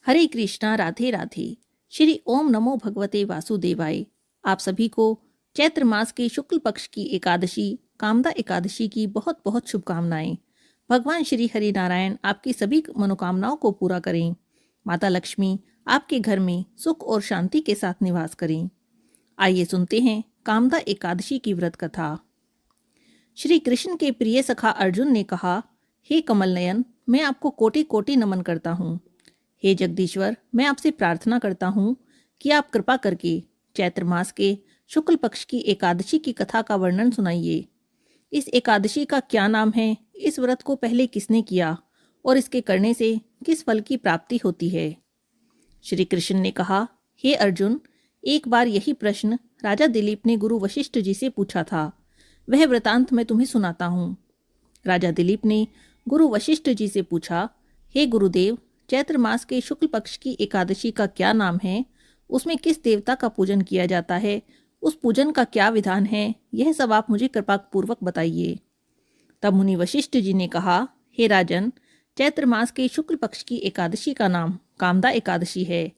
हरे कृष्णा, राधे राधे। श्री ओम नमो भगवते वासुदेवाय। आप सभी को चैत्र मास के शुक्ल पक्ष की एकादशी कामदा एकादशी की बहुत बहुत शुभकामनाएं। भगवान श्री हरि नारायण आपकी सभी मनोकामनाओं को पूरा करें। माता लक्ष्मी आपके घर में सुख और शांति के साथ निवास करें। आइए सुनते हैं कामदा एकादशी की व्रत कथा। श्री कृष्ण के प्रिय सखा अर्जुन ने कहा, हे कमल नयन, मैं आपको कोटि कोटि नमन करता हूँ। हे जगदीश्वर, मैं आपसे प्रार्थना करता हूँ कि आप कृपा करके चैत्र मास के शुक्ल पक्ष की एकादशी की कथा का वर्णन सुनाइए। इस एकादशी का क्या नाम है, इस व्रत को पहले किसने किया और इसके करने से किस फल की प्राप्ति होती है। श्री कृष्ण ने कहा, हे अर्जुन, एक बार यही प्रश्न राजा दिलीप ने गुरु वशिष्ठ जी से पूछा था। वह वृतांत मैं तुम्हें सुनाता हूँ। राजा दिलीप ने गुरु वशिष्ठ जी से पूछा, हे गुरुदेव, चैत्र मास के शुक्ल पक्ष की एकादशी का क्या नाम है, उसमें किस देवता का पूजन किया जाता है, उस पूजन का क्या विधान है, यह सब आप मुझे कृपा पूर्वक बताइए। तब मुनि वशिष्ठ जी ने कहा, हे राजन, चैत्र मास के शुक्ल पक्ष की एकादशी का नाम कामदा एकादशी है।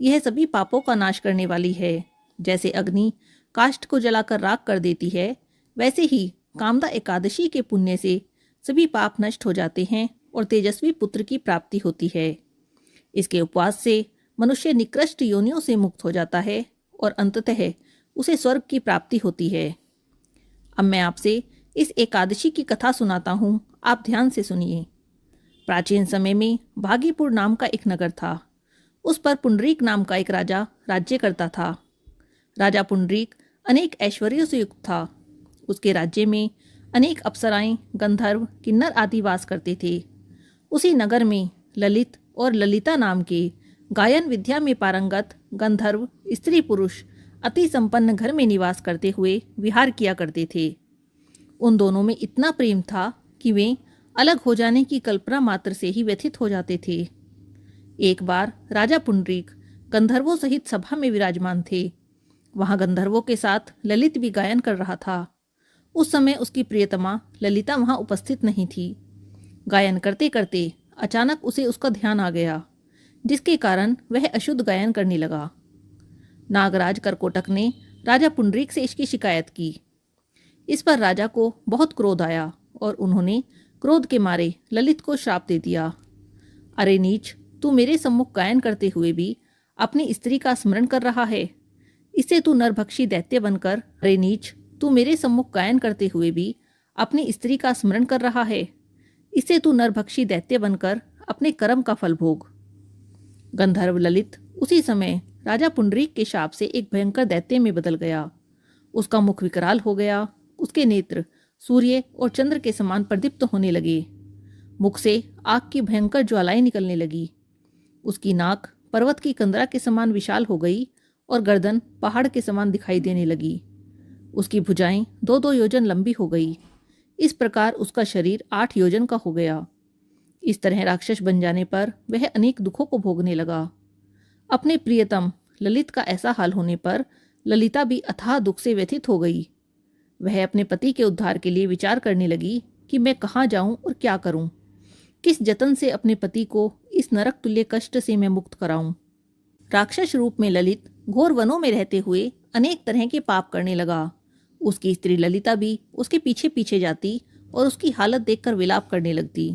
यह सभी पापों का नाश करने वाली है। जैसे अग्नि काष्ठ को जलाकर राख कर देती है, वैसे ही कामदा एकादशी के पुण्य से सभी पाप नष्ट हो जाते हैं और तेजस्वी पुत्र की प्राप्ति होती है। इसके उपवास से मनुष्य निकृष्ट योनियों से मुक्त हो जाता है और अंततः उसे स्वर्ग की प्राप्ति होती है। अब मैं आपसे इस एकादशी की कथा सुनाता हूँ, आप ध्यान से सुनिए। प्राचीन समय में भागीपुर नाम का एक नगर था। उस पर पुंडरीक नाम का एक राजा राज्य करता था। राजा पुंडरीक अनेक ऐश्वर्यों से युक्त था। उसके राज्य में अनेक अप्सराएं, गंधर्व, किन्नर आदि वास करते थे। उसी नगर में ललित और ललिता नाम के गायन विद्या में पारंगत गंधर्व स्त्री पुरुष अति संपन्न घर में निवास करते हुए विहार किया करते थे। उन दोनों में इतना प्रेम था कि वे अलग हो जाने की कल्पना मात्र से ही व्यथित हो जाते थे। एक बार राजा पुंडरीक गंधर्वों सहित सभा में विराजमान थे। वहां गंधर्वों के साथ ललित भी गायन कर रहा था। उस समय उसकी प्रियतमा ललिता वहां उपस्थित नहीं थी। गायन करते करते अचानक उसे उसका ध्यान आ गया, जिसके कारण वह अशुद्ध गायन करने लगा। नागराज करकोटक ने राजा पुंडरीक से इसकी शिकायत की। इस पर राजा को बहुत क्रोध आया और उन्होंने क्रोध के मारे ललित को श्राप दे दिया। अरे नीच, तू मेरे सम्मुख गायन करते हुए भी अपनी स्त्री का स्मरण कर रहा है। इससे तू नरभक्षी दैत्य बनकर अरे नीच, तू मेरे सम्मुख गायन करते हुए भी अपनी स्त्री का स्मरण कर रहा है। इससे तू नरभक्षी दैत्य बनकर अपने कर्म का फल भोग। गंधर्व ललित उसी समय राजा पुंडरीक के शाप से एक भयंकर दैत्य में बदल गया। उसका मुख विकराल हो गया। उसके नेत्र सूर्य और चंद्र के समान प्रदीप्त होने लगे। मुख से आग की भयंकर ज्वालाएं निकलने लगी। उसकी नाक पर्वत की कंदरा के समान विशाल हो गई और गर्दन पहाड़ के समान दिखाई देने लगी। उसकी भुजाएं 2-2 योजन लंबी हो गई। इस प्रकार उसका शरीर 8 योजन का हो गया। इस तरह राक्षस बन जाने पर वह अनेक दुखों को भोगने लगा। अपने प्रियतम ललित का ऐसा हाल होने पर ललिता भी अथाह दुख से व्यथित हो गई। वह अपने पति के उद्धार के लिए विचार करने लगी कि मैं कहाँ जाऊं और क्या करूं, किस जतन से अपने पति को इस नरक तुल्य कष्ट से मैं मुक्त कराऊं। राक्षस रूप में ललित घोर वनों में रहते हुए अनेक तरह के पाप करने लगा। उसकी स्त्री ललिता भी उसके पीछे पीछे जाती और उसकी हालत देखकर विलाप करने लगती।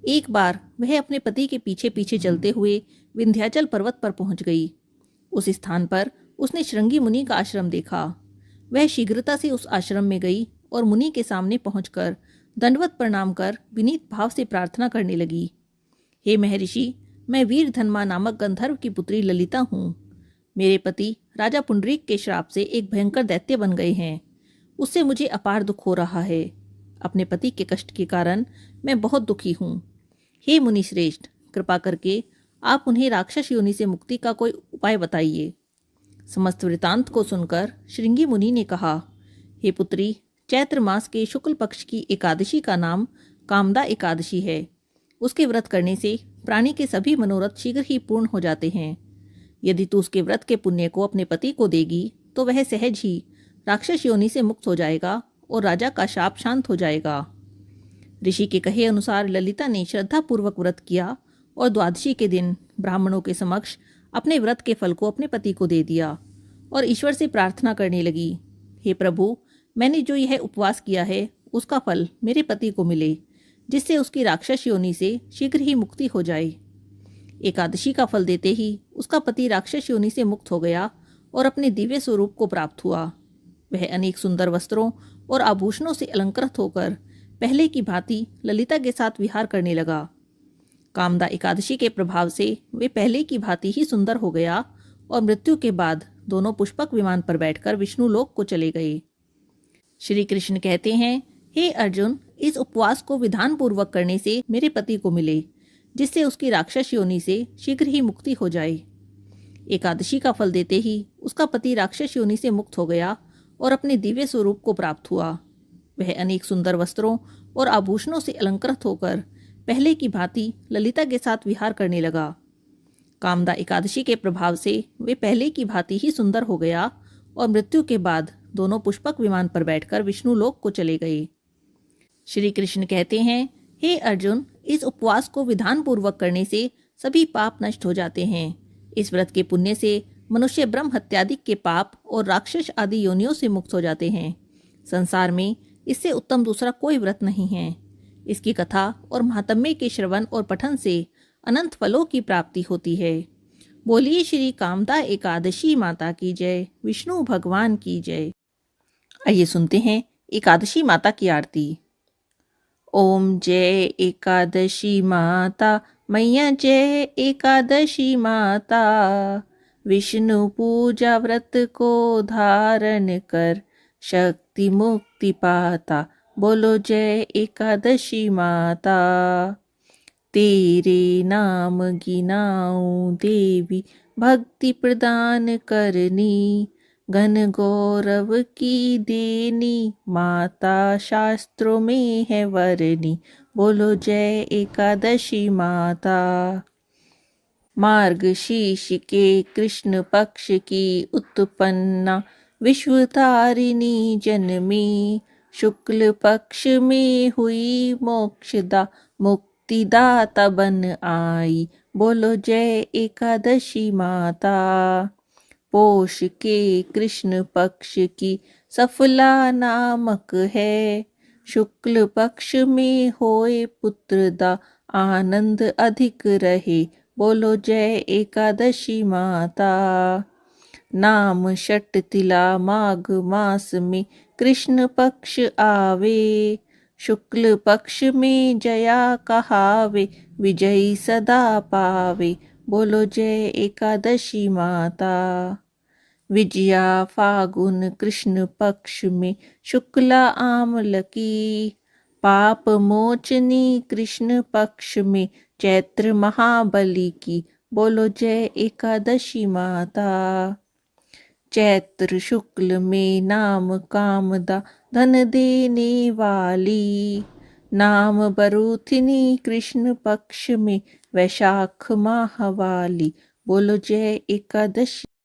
एक बार वह अपने पति के पीछे पीछे चलते हुए विंध्याचल पर्वत पर पहुंच गई। उस स्थान पर उसने श्रृंगी मुनि का आश्रम देखा। वह शीघ्रता से उस आश्रम में गई और मुनि के सामने पहुंचकर दंडवत प्रणाम कर विनीत भाव से प्रार्थना करने लगी। हे महर्षि, मैं वीरधन्मा नामक गंधर्व की पुत्री ललिता हूँ। मेरे पति राजा पुंडरीक के श्राप से एक भयंकर दैत्य बन गए हैं। उससे मुझे अपार दुख हो रहा है। अपने पति के कष्ट के कारण मैं बहुत दुखी हूँ। हे मुनि श्रेष्ठ, कृपा करके आप उन्हें राक्षस योनि से मुक्ति का कोई उपाय बताइए। समस्त वृतांत को सुनकर श्रृंगी मुनि ने कहा, हे पुत्री, चैत्र मास के शुक्ल पक्ष की एकादशी का नाम कामदा एकादशी है। उसके व्रत करने से प्राणी के सभी मनोरथ शीघ्र ही पूर्ण हो जाते हैं। यदि तू उसके व्रत के पुण्य को अपने पति को देगी तो वह सहज ही राक्षस योनि से मुक्त हो जाएगा और राजा का शाप शांत हो जाएगा। ऋषि के कहे अनुसार ललिता ने श्रद्धापूर्वक व्रत किया और द्वादशी के दिन ब्राह्मणों के समक्ष अपने व्रत के फल को अपने पति को दे दिया और ईश्वर से प्रार्थना करने लगी, हे प्रभु, मैंने जो यह उपवास किया है उसका फल मेरे पति को मिले, जिससे उसकी राक्षस योनि से शीघ्र ही मुक्ति हो जाए। एकादशी का फल देते ही उसका पति राक्षस योनि से मुक्त हो गया और अपने दिव्य स्वरूप को प्राप्त हुआ। वह अनेक सुंदर वस्त्रों और आभूषणों से अलंकृत होकर पहले की भांति ललिता के साथ विहार करने लगा। कामदा एकादशी के प्रभाव से वे पहले की भांति ही सुंदर हो गया और मृत्यु के बाद दोनों पुष्पक विमान पर बैठकर विष्णु लोक को चले गए। श्री कृष्ण कहते हैं, हे अर्जुन, इस उपवास को विधान पूर्वक करने से मेरे पति को मिले, जिससे उसकी राक्षस योनि से शीघ्र ही मुक्ति हो जाए। एकादशी का फल देते ही उसका पति राक्षस योनि से मुक्त हो गया और अपने दिव्य स्वरूप को प्राप्त हुआ। वह अनेक सुंदर वस्त्रों और आभूषणों से अलंकृत होकर पहले की भांति ललिता के साथ विहार करने लगा। कामदा एकादशी के प्रभाव से वे पहले की भांति ही सुंदर हो गया और मृत्यु के बाद दोनों पुष्पक विमान पर बैठकर विष्णु लोक को चले गए। श्री कृष्ण कहते हैं, हे अर्जुन, इस उपवास को विधान पूर्वक करने से सभी पाप नष्ट हो जाते हैं। इस व्रत के पुण्य से मनुष्य ब्रह्म हत्यादि के पाप और राक्षस आदि योनियों से मुक्त हो जाते हैं। संसार में इससे उत्तम दूसरा कोई व्रत नहीं है। इसकी कथा और महात्म्य के श्रवण और पठन से अनंत फलों की प्राप्ति होती है। बोलिए श्री कामदा एकादशी माता की जय, विष्णु भगवान की जय। आइए सुनते हैं एकादशी माता की आरती। ओम जय एकादशी माता, मैया जय एकादशी माता। विष्णु पूजा व्रत को धारण कर, शक्ति मुक्ति पाता। बोलो जय एकादशी माता। तेरे नाम गिनाऊं देवी, भक्ति प्रदान करनी। घन गौरव की देनी, माता शास्त्रों में है वरनी। बोलो जय एकादशी माता। मार्गशीर्ष के कृष्ण पक्ष की उत्पन्ना, विश्वतारिणी जनमी। शुक्ल पक्ष में हुई मोक्षदा, मुक्तिदाता बन आई। बोलो जय एकादशी माता। पोष के कृष्ण पक्ष की सफला नामक है। शुक्ल पक्ष में होए पुत्रदा, आनंद अधिक रहे। बोलो जय एकादशी माता। नाम षट तिला माघ मास में कृष्ण पक्ष आवे। शुक्ल पक्ष में जया कहावे, विजयी सदा पावे। बोलो जय एकादशी माता। विजया फागुन कृष्ण पक्ष में शुक्ला आमल की। पाप मोचनी कृष्ण पक्ष में चैत्र महाबली की। बोलो जय एकादशी माता। चैत्र शुक्ल में नाम कामदा, धन देने वाली। नाम बरूथिनी कृष्ण पक्ष में वैशाख माह वाली। बोलो जय एकादशी।